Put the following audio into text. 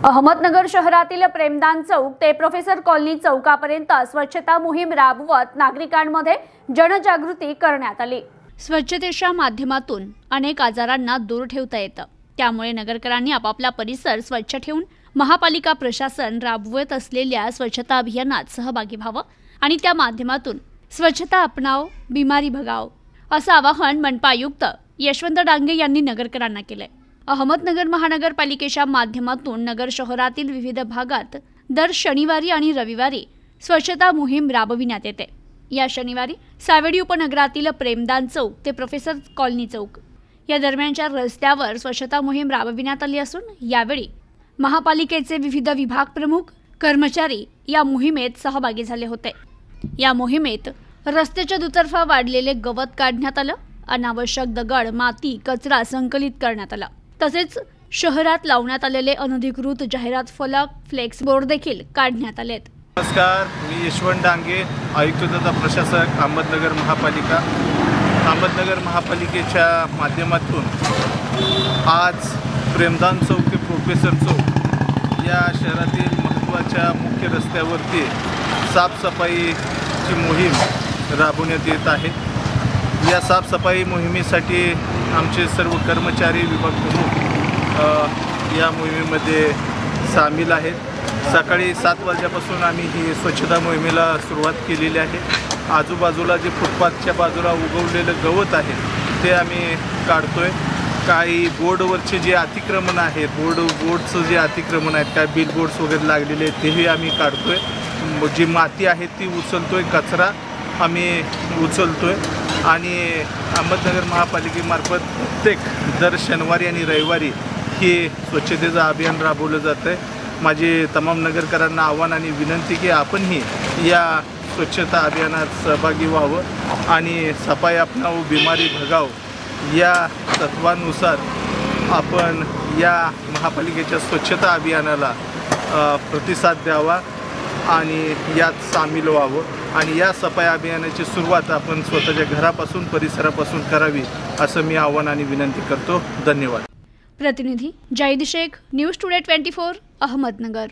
अहमदनगर शहरातील प्रेमदान चौक ते professor colony चौकापर्यंत स्वच्छता मोहीम राबवत नागरिकांमध्ये जनजागृती करण्यात आली। स्वच्छतेच्या माध्यमातून अनेक आजारांना दूर ठेवता येतं, त्यामुळे नगरकरांनी आपापला परिसर स्वच्छ ठेवून महापालिका प्रशासन राबवत असलेल्या स्वच्छता अभियानात सहभागी व्हावं आणि त्या माध्यमातून स्वच्छता अपनाव, बिमारी भगाव असं आवाहन मनपा आयुक्त यशवंत डांगे यांनी नगरकरांना केलंय। अहमदनगर महानगरपालिकेच्या माध्यमातून नगर शहरातील विविध भागात दर शनिवारी आणि रविवारी स्वच्छता मोहीम राबविण्यात येते। या शनिवारी सावेडी उपनगरातील प्रेमदान चौक ते प्रोफेसर कॉलनी चौक या दरम्यानच्या रस्त्यावर स्वच्छता मोहीम राबविण्यात आली असून यावेळी महापालिकेचे विविध विभाग प्रमुख, कर्मचारी या मोहिमेत सहभागी झाले होते। या मोहिमेत रस्त्याच्या दुतर्फा वाढलेले गवत काढण्यात आलं, अनावश्यक दगड, माती, कचरा संकलित करण्यात आला, तसेच शहरात लावण्यात आलेले अनधिकृत जाहिरात फलक, फ्लेक्स बोर्ड देखील काढण्यात आलेत। नमस्कार, मी यशवंत डांगे, आयुक्त तथा प्रशासक, अहमदनगर महापालिका। अहमदनगर महापालिकेच्या माध्यमातून आज प्रेमदान चौक ते प्रोफेसर चौक या शहरातील महत्त्वाच्या मुख्य रस्त्यावरती साफसफाईची मोहीम राबवण्यात येत आहे। या साफसफाई मोहिमेसाठी आमचे सर्व कर्मचारी, विभाग प्रमुख या मोहिमेमध्ये सामील आहेत। सकाळी 7 वाजल्यापासून आम्ही ही स्वच्छता मोहिमेला सुरुवात केलेली आहे। आजूबाजूला जे फुटपाथच्या बाजूला उगवलेलं गवत आहे ते आम्ही काढतोय। काही बोर्डवरचे जे अतिक्रमण आहे, बोर्डचं जे अतिक्रमण आहेत, काय बिल बोर्ड्स वगैरे लागलेले आहेत तेही आम्ही काढतोय। जी माती आहे ती उचलतोय, कचरा आम्ही उचलतोय आणि अहमदनगर महापालिकेमार्फत प्रत्येक दर शनिवारी आणि रविवारी हे स्वच्छतेचं अभियान राबवलं जातं आहे। माझे तमाम नगरकरांना आव्हान आणि विनंती की आपणही या स्वच्छता अभियानात सहभागी व्हावं आणि सफाई अपनाव, बिमारी भगाव या तत्वानुसार आपण या महापालिकेच्या स्वच्छता अभियानाला प्रतिसाद द्यावा आणि यात सामील व्हावं आणि या सफाई अभियानाची सुरुवात आपण स्वतःच्या घरापासून, परिसरापासून करावी असं मी आव्हान आणि विनंती करतो। धन्यवाद। प्रतिनिधी जाहिद शेख, न्यूज टुडे 24, अहमदनगर।